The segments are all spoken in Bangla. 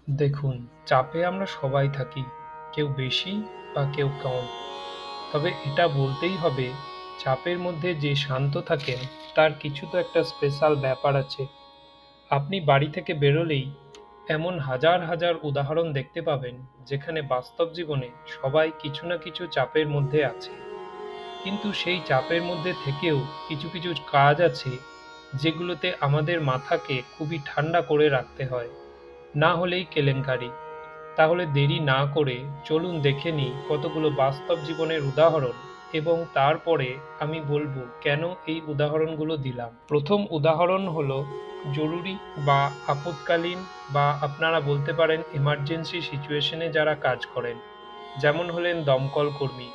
দেখুন, চাপে আমরা সবাই থাকি, কেউ বেশি বা কেউ কম। তবে এটা বলতেই হবে, চাপের মধ্যে যে শান্ত থাকেন তার কিছু তো একটা স্পেশাল ব্যাপার আছে। আপনি বাড়ি থেকে বেরোলেই এমন হাজার হাজার উদাহরণ দেখতে পাবেন যেখানে বাস্তব জীবনে সবাই কিছু না কিছু চাপের মধ্যে আছে। কিন্তু সেই চাপের মধ্যে থেকেও কিছু কিছু কাজ আছে যেগুলোতে আমাদের মাথাকে খুবই ঠান্ডা করে রাখতে হয়, না হলেই কেলেঙ্কারি। তাহলে দেরি না করে চলুন দেখে নিই কতগুলো বাস্তব জীবনের উদাহরণ, এবং তারপরে আমি বলবো কেন এই উদাহরণগুলো দিলাম। প্রথম উদাহরণ হলো জরুরি বা আপৎকালীন, বা আপনারা বলতে পারেন এমার্জেন্সি সিচুয়েশনে যারা কাজ করেন, যেমন হলেন দমকল কর্মী।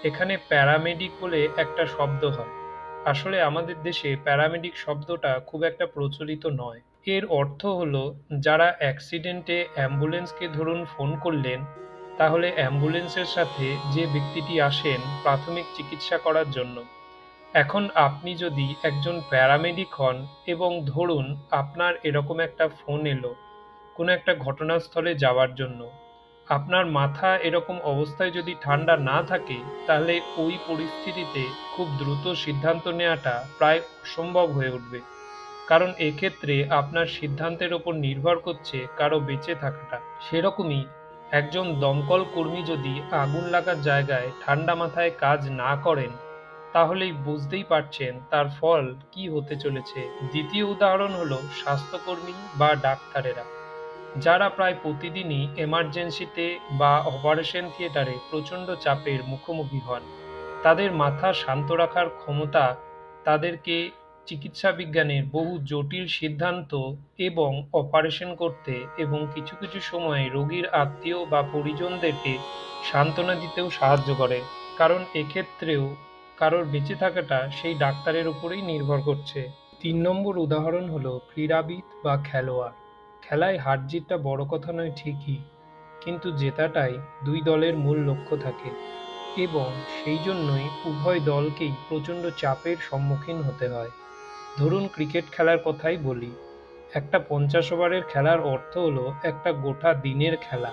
এখানে প্যারামেডিক বলে একটা শব্দ হয়। আসলে আমাদের দেশে প্যারামেডিক শব্দটা খুব একটা প্রচলিত নয়। এর অর্থ হলো যারা অ্যাক্সিডেন্টে অ্যাম্বুলেন্সকে ধরুন ফোন করলেন, তাহলে অ্যাম্বুলেন্সের সাথে যে ব্যক্তিটি আসেন প্রাথমিক চিকিৎসা করার জন্য। এখন আপনি যদি একজন প্যারামেডিক হন এবং ধরুন আপনার এরকম একটা ফোন এলো কোনো একটা ঘটনাস্থলে যাওয়ার জন্য, আপনার মাথা এরকম অবস্থায় যদি ঠান্ডা না থাকে, তাহলে ওই পরিস্থিতিতে খুব দ্রুত সিদ্ধান্ত নেওয়াটা প্রায় অসম্ভব হয়ে উঠবে। কারণ এক্ষেত্রে আপনার সিদ্ধান্তের ওপর নির্ভর করছে কারো বেঁচে থাকাটা। সেরকমই একজন দমকল কর্মী যদি আগুন লাগার জায়গায় ঠান্ডা মাথায় কাজ না করেন, তাহলেই বুঝতেই পারছেন তার ফল কি হতে চলেছে। দ্বিতীয় উদাহরণ হলো স্বাস্থ্যকর্মী বা ডাক্তারেরা, যারা প্রায় প্রতিদিনই এমার্জেন্সিতে বা অপারেশন থিয়েটারে প্রচণ্ড চাপের মুখোমুখি হন। তাদের মাথা শান্ত রাখার ক্ষমতা তাদেরকে চিকিৎসা বিজ্ঞানের বহু জটিল সিদ্ধান্ত এবং অপারেশন করতে, এবং কিছু কিছু সময় রোগীর আত্মীয় বা পরিজনদেরকে সান্ত্বনা দিতেও সাহায্য করে। কারণ এক্ষেত্রেও কারোর বেঁচে থাকাটা সেই ডাক্তারের উপরেই নির্ভর করছে। ৩ নম্বর উদাহরণ হলো ক্রীড়াবিদ বা খেলোয়াড়। খেলায় হার জিতটা বড় কথা নয় ঠিকই, কিন্তু জেতাটাই দুই দলের মূল লক্ষ্য থাকে, এবং সেই জন্যই উভয় দলকেই প্রচণ্ড চাপের সম্মুখীন হতে হয়। ধরুন ক্রিকেট খেলার কথাই বলি। একটা ৫০ ওভারের খেলার অর্থ হলো একটা গোটা দিনের খেলা।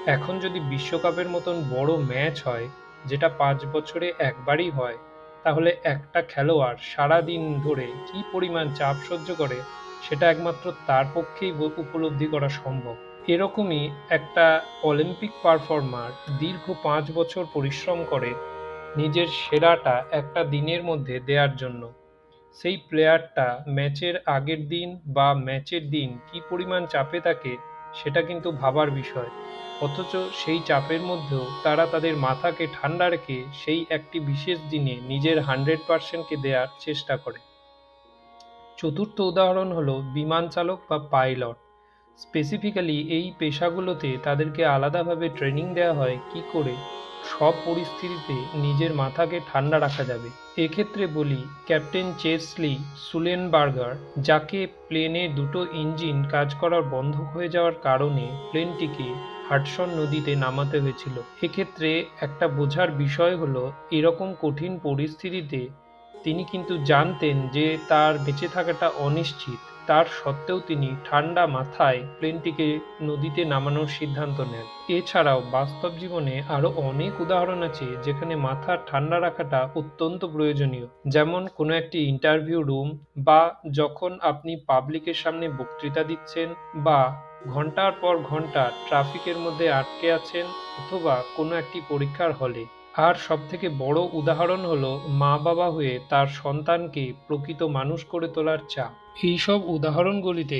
এখন যদি বিশ্বকাপের মতন বড় ম্যাচ হয়, যেটা ৫ বছরে একবারই হয়, তাহলে একটা খেলোয়াড় সারা দিন ধরে কী পরিমাণ চাপ সহ্য করে সেটা একমাত্র তার পক্ষেই উপলব্ধি করা সম্ভব। এরকমই একটা অলিম্পিক পারফর্মার দীর্ঘ ৫ বছর পরিশ্রম করে নিজের সেরাটা একটা দিনের মধ্যে দেওয়ার জন্য। সেই প্লেয়ারটা ম্যাচের আগের দিন বা ম্যাচের দিন কী পরিমাণ চাপে থাকে সেটা কিন্তু ভাবার বিষয়। অথচ সেই চাপের মধ্যেও তারা তাদের মাথাকে ঠান্ডা রেখে সেই একটি বিশেষ দিনে নিজের 100%কে দেওয়ার চেষ্টা করে। চতুর্থ উদাহরণ হলো বিমান চালক বা পাইলট। স্পেসিফিক্যালি এই পেশাগুলোতে তাদেরকে আলাদাভাবে ট্রেনিং দেওয়া হয় কি করে সব পরিস্থিতিতে নিজের মাথাকে ঠান্ডা রাখা যাবে। এক্ষেত্রে বলি ক্যাপ্টেন চেসলি সুলেনবার্গার, যাকে প্লেনে দুটো ইঞ্জিন কাজ করার বন্ধ হয়ে যাওয়ার কারণে প্লেনটিকে হাডসন নদীতে নামাতে হয়েছিল। এক্ষেত্রে একটা বোঝার বিষয় হলো এরকম কঠিন পরিস্থিতিতে তিনি কিন্তু জানতেন যে তার বেঁচে থাকাটা অনিশ্চিত। তার সত্ত্বেও তিনি ঠান্ডা মাথায় প্লেনটিকে নদীতে নামানোর সিদ্ধান্ত নেন। এছাড়াও বাস্তব জীবনে আরও অনেক উদাহরণ আছে যেখানে মাথা ঠান্ডা রাখাটা অত্যন্ত প্রয়োজনীয়। যেমন কোনো একটি ইন্টারভিউ রুম, বা যখন আপনি পাবলিকের সামনে বক্তৃতা দিচ্ছেন, বা ঘন্টার পর ঘন্টা ট্রাফিকের মধ্যে আটকে আছেন, অথবা কোনো একটি পরীক্ষার হলে। আর সবথেকে বড় উদাহরণ হলো মা-বাবা হয়ে তার সন্তানকে প্রকৃত মানুষ করে তোলার চাপ। এইসব উদাহরণগুলিতে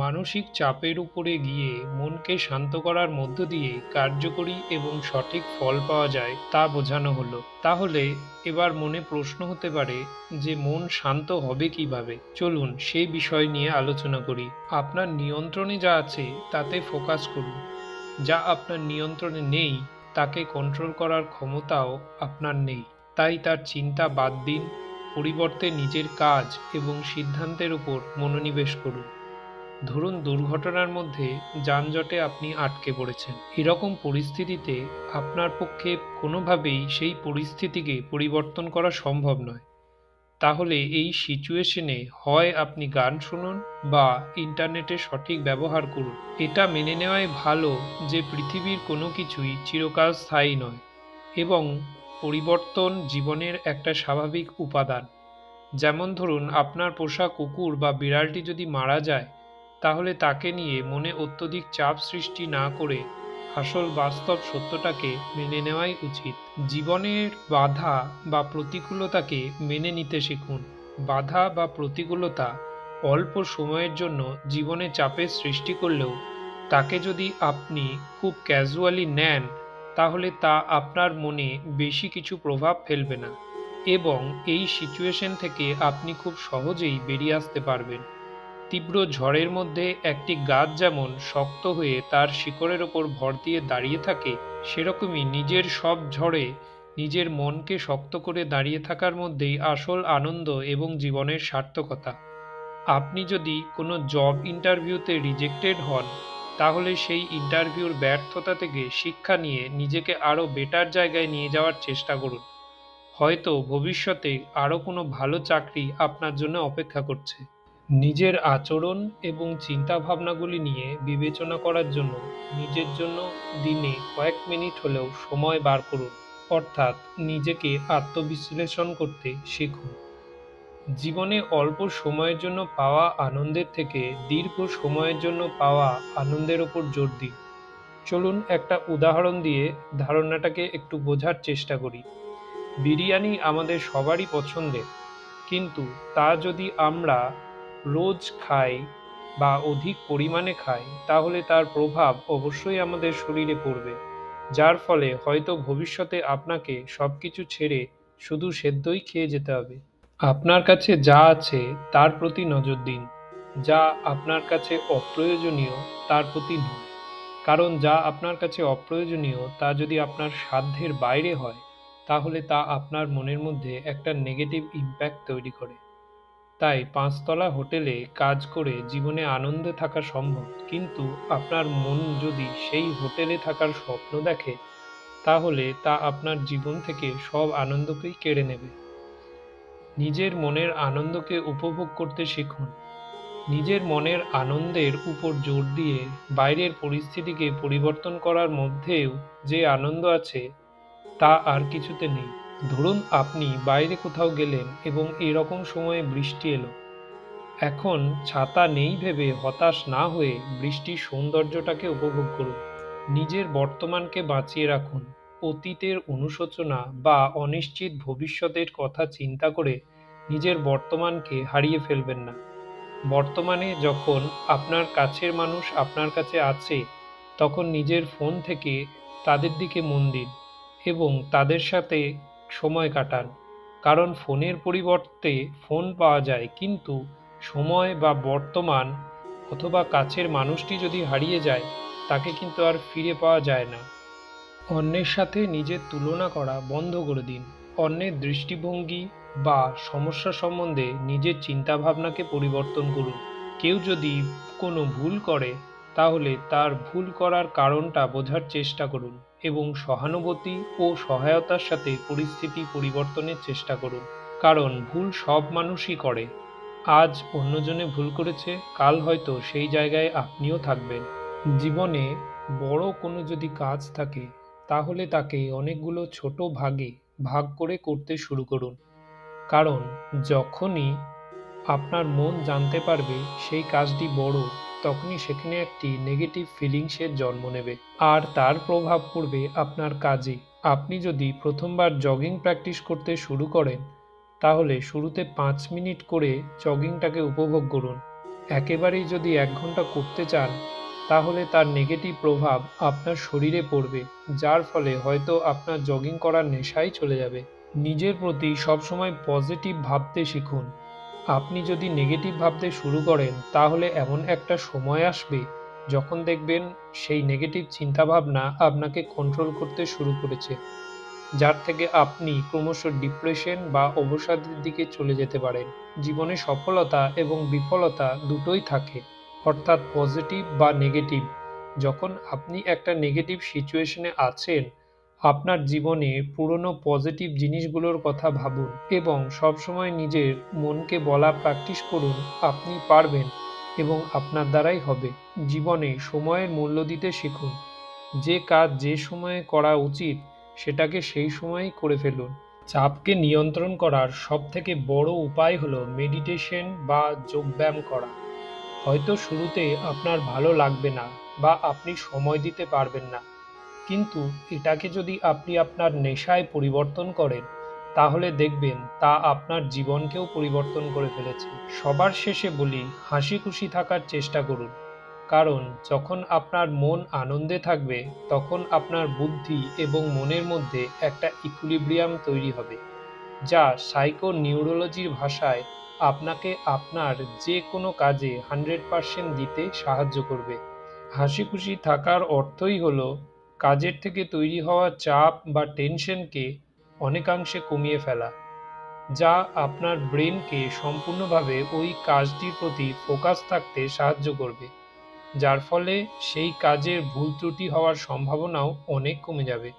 মানসিক চাপের উপরে গিয়ে মনকে শান্ত করার মধ্য দিয়ে কার্যকরী এবং সঠিক ফল পাওয়া যায় তা বোঝানো হলো। তাহলে এবার মনে প্রশ্ন হতে পারে যে মন শান্ত হবে কিভাবে? চলুন সেই বিষয় নিয়ে আলোচনা করি। আপনার নিয়ন্ত্রণে যা আছে তাতে ফোকাস করুন। যা আপনার নিয়ন্ত্রণে নেই তাকে কন্ট্রোল করার ক্ষমতাও আপনার নেই। তাই তার চিন্তা বাদ দিন, পরিবর্তে নিজের কাজ এবং সিদ্ধান্তের উপর মনোনিবেশ করুন। ধরুন দুর্ঘটনার মধ্যে যানজটে আপনি আটকে পড়েছেন। এরকম পরিস্থিতিতে আপনার পক্ষে কোনোভাবেই সেই পরিস্থিতিকে পরিবর্তন করা সম্ভব নয়। তাহলে এই সিচুয়েশনে হয় আপনি গান শুনুন বা ইন্টারনেটের সঠিক ব্যবহার করুন। এটা মেনে নেওয়াই ভালো যে পৃথিবীর কোনো কিছুই চিরকাল স্থায়ী নয় এবং পরিবর্তন জীবনের একটা স্বাভাবিক উপাদান। যেমন ধরুন, আপনার পোষা কুকুর বা বিড়ালটি যদি মারা যায়, তাহলে তাকে নিয়ে মনে অত্যধিক চাপ সৃষ্টি না করে আসল বাস্তব সত্যটাকে মেনে নেওয়াই উচিত। জীবনের বাধা বা প্রতিকূলতাকে মেনে নিতে শিখুন। বাধা বা প্রতিকূলতা অল্প সময়ের জন্য জীবনে চাপের সৃষ্টি করলেও তাকে যদি আপনি খুব ক্যাজুয়ালি নেন, তাহলে তা আপনার মনে বেশি কিছু প্রভাব ফেলবে না এবং এই সিচুয়েশন থেকে আপনি খুব সহজেই বেরিয়ে আসতে পারবেন। তীব্র ঝড়ের মধ্যে একটি গাছ যেমন শক্ত হয়ে তার শিকড়ের ওপর ভর দিয়ে দাঁড়িয়ে থাকে, সেরকমই নিজের সব ঝড়ে নিজের মনকে শক্ত করে দাঁড়িয়ে থাকার মধ্যেই আসল আনন্দ এবং জীবনের সার্থকতা। আপনি যদি কোনো জব ইন্টারভিউতে রিজেক্টেড হন, তাহলে সেই ইন্টারভিউর ব্যর্থতা থেকে শিক্ষা নিয়ে নিজেকে আরও বেটার জায়গায় নিয়ে যাওয়ার চেষ্টা করুন। হয়তো ভবিষ্যতে আরও কোনো ভালো চাকরি আপনার জন্য অপেক্ষা করছে। নিজের আচরণ এবং চিন্তাভাবনাগুলি নিয়ে বিবেচনা করার জন্য নিজের জন্য দিনে কয়েক মিনিট হলেও সময় বার করুন, অর্থাৎ নিজেকে আত্মবিশ্লেষণ করতে শিখুন। জীবনে অল্প সময়ের জন্য পাওয়া আনন্দের থেকে দীর্ঘ সময়ের জন্য পাওয়া আনন্দের ওপর জোর দিন। চলুন একটা উদাহরণ দিয়ে ধারণাটাকে একটু বোঝার চেষ্টা করি। বিরিয়ানি আমাদের সবারই পছন্দের, কিন্তু তা যদি আমরা রোজ খাই বা অধিক পরিমাণে খাই, তাহলে তার প্রভাব অবশ্যই আমাদের শরীরে পড়বে, যার ফলে হয়তো ভবিষ্যতে আপনাকে সবকিছু ছেড়ে শুধু সেদ্ধই খেয়ে যেতে হবে। আপনার কাছে যা আছে তার প্রতি নজর দিন, যা আপনার কাছে অপ্রয়োজনীয় তার প্রতি নয়। কারণ যা আপনার কাছে অপ্রয়োজনীয় তা যদি আপনার সাধ্যের বাইরে হয়, তাহলে তা আপনার মনের মধ্যে একটা নেগেটিভ ইম্প্যাক্ট তৈরি করে। তাই ৫ তলা হোটেলে কাজ করে জীবনে আনন্দে থাকা সম্ভব, কিন্তু আপনার মন যদি সেই হোটেলে থাকার স্বপ্ন দেখে, তাহলে তা আপনার জীবন থেকে সব আনন্দকেই কেড়ে নেবে। নিজের মনের আনন্দকে উপভোগ করতে শিখুন। নিজের মনের আনন্দের উপর জোর দিয়ে বাইরের পরিস্থিতিকে পরিবর্তন করার মধ্যেও যে আনন্দ আছে, তা আর কিছুতে নেই। ধরুন আপনি বাইরে কোথাও গেলেন এবং এরকম সময়ে বৃষ্টি এলো। এখন ছাতা নেই ভেবে হতাশ না হয়ে বৃষ্টির সৌন্দর্যটাকে উপভোগ করুন। নিজের বর্তমানকে বাঁচিয়ে রাখুন। অতীতের অনুশোচনা বা অনিশ্চিত ভবিষ্যতের কথা চিন্তা করে নিজের বর্তমানকে হারিয়ে ফেলবেন না। বর্তমানে যখন আপনার কাছের মানুষ আপনার কাছে আছে, তখন নিজের ফোন থেকে তাদের দিকে মন দিন এবং তাদের সাথে সময় কাটান। কারণ ফোনের পরিবর্তে ফোন পাওয়া যায়, কিন্তু সময় বা বর্তমান অথবা কাছের মানুষটি যদি হারিয়ে যায়, তাকে কিন্তু আর ফিরে পাওয়া যায় না। অন্যের সাথে নিজের তুলনা করা বন্ধ করে দিন। অন্যের দৃষ্টিভঙ্গি বা সমস্যা সম্বন্ধে নিজের চিন্তাভাবনাকে পরিবর্তন করুন। কেউ যদি কোনো ভুল করে, তাহলে তার ভুল করার কারণটা বোঝার চেষ্টা করুন এবং সহানুভূতি ও সহায়তার সাথে পরিস্থিতি পরিবর্তনের চেষ্টা করুন। কারণ ভুল সব মানুষই করে। আজ অন্যজনে ভুল করেছে, কাল হয়তো সেই জায়গায় আপনিও থাকবেন। জীবনে বড় কোনো যদি কাজ থাকে, তাহলে তাকে অনেকগুলো ছোট ভাগে ভাগ করে করতে শুরু করুন। কারণ যখনই আপনার মন জানতে পারবে সেই কাজটি বড়, তখনই সেখানে একটি নেগেটিভ ফিলিংসের জন্ম নেবে আর তার প্রভাব পড়বে আপনার কাজে। আপনি যদি প্রথমবার জগিং প্র্যাকটিস করতে শুরু করেন, তাহলে শুরুতে ৫ মিনিট করে জগিংটাকে উপভোগ করুন। একেবারেই যদি ১ ঘন্টা করতে চান, তাহলে তার নেগেটিভ প্রভাব আপনার শরীরে পড়বে, যার ফলে হয়তো আপনার জগিং করার নেশাই চলে যাবে। নিজের প্রতি সবসময় পজিটিভ ভাবতে শিখুন। আপনি যদি নেগেটিভ ভাবতে শুরু করেন, তাহলে এমন একটা সময় আসবে যখন দেখবেন সেই নেগেটিভ চিন্তাভাবনা আপনাকে কন্ট্রোল করতে শুরু করেছে, যার থেকে আপনি ক্রমশ ডিপ্রেশন বা অবসাদের দিকে চলে যেতে পারেন। জীবনে সফলতা এবং বিফলতা দুটোই থাকে, অর্থাৎ পজিটিভ বা নেগেটিভ। যখন আপনি একটা নেগেটিভ সিচুয়েশনে আছেন, আপনার জীবনে পুরনো পজিটিভ জিনিসগুলোর কথা ভাবুন এবং সবসময় নিজের মনকে বলা প্র্যাকটিস করুন, আপনি পারবেন এবং আপনার দ্বারাই হবে। জীবনে সময়ের মূল্য দিতে শিখুন। যে কাজ যে সময়ে করা উচিত সেটাকে সেই সময়েই করে ফেলুন। চাপকে নিয়ন্ত্রণ করার সবথেকে বড় উপায় হলো মেডিটেশন বা যোগব্যায়াম করা। হয়তো শুরুতে আপনার ভালো লাগবে না বা আপনি সময় দিতে পারবেন না, কিন্তু এটাকে যদি আপনি আপনার নেশায় পরিবর্তন করেন, তাহলে দেখবেন তা আপনার জীবনকেও পরিবর্তন করে ফেলেছে। সবার শেষে বলি, হাসি খুশি থাকার চেষ্টা করুন। কারণ যখন আপনার মন আনন্দে থাকবে, তখন আপনার বুদ্ধি এবং মনের মধ্যে একটা ইকুইলিব্রিয়াম তৈরি হবে, যা সাইকো নিউরোলজির ভাষায় আপনাকে আপনার যে কোনো কাজে 100% দিতে সাহায্য করবে। হাসিখুশি থাকার অর্থই হলো কাজের থেকে তৈরি হওয়া চাপ বা টেনশনকে অনেকাংশে কমিয়ে ফেলা, যা আপনার ব্রেনকে সম্পূর্ণভাবে ওই কাজটির প্রতি ফোকাস থাকতে সাহায্য করবে, যার ফলে সেই কাজের ভুল ত্রুটি হওয়ার সম্ভাবনাও অনেক কমে যাবে।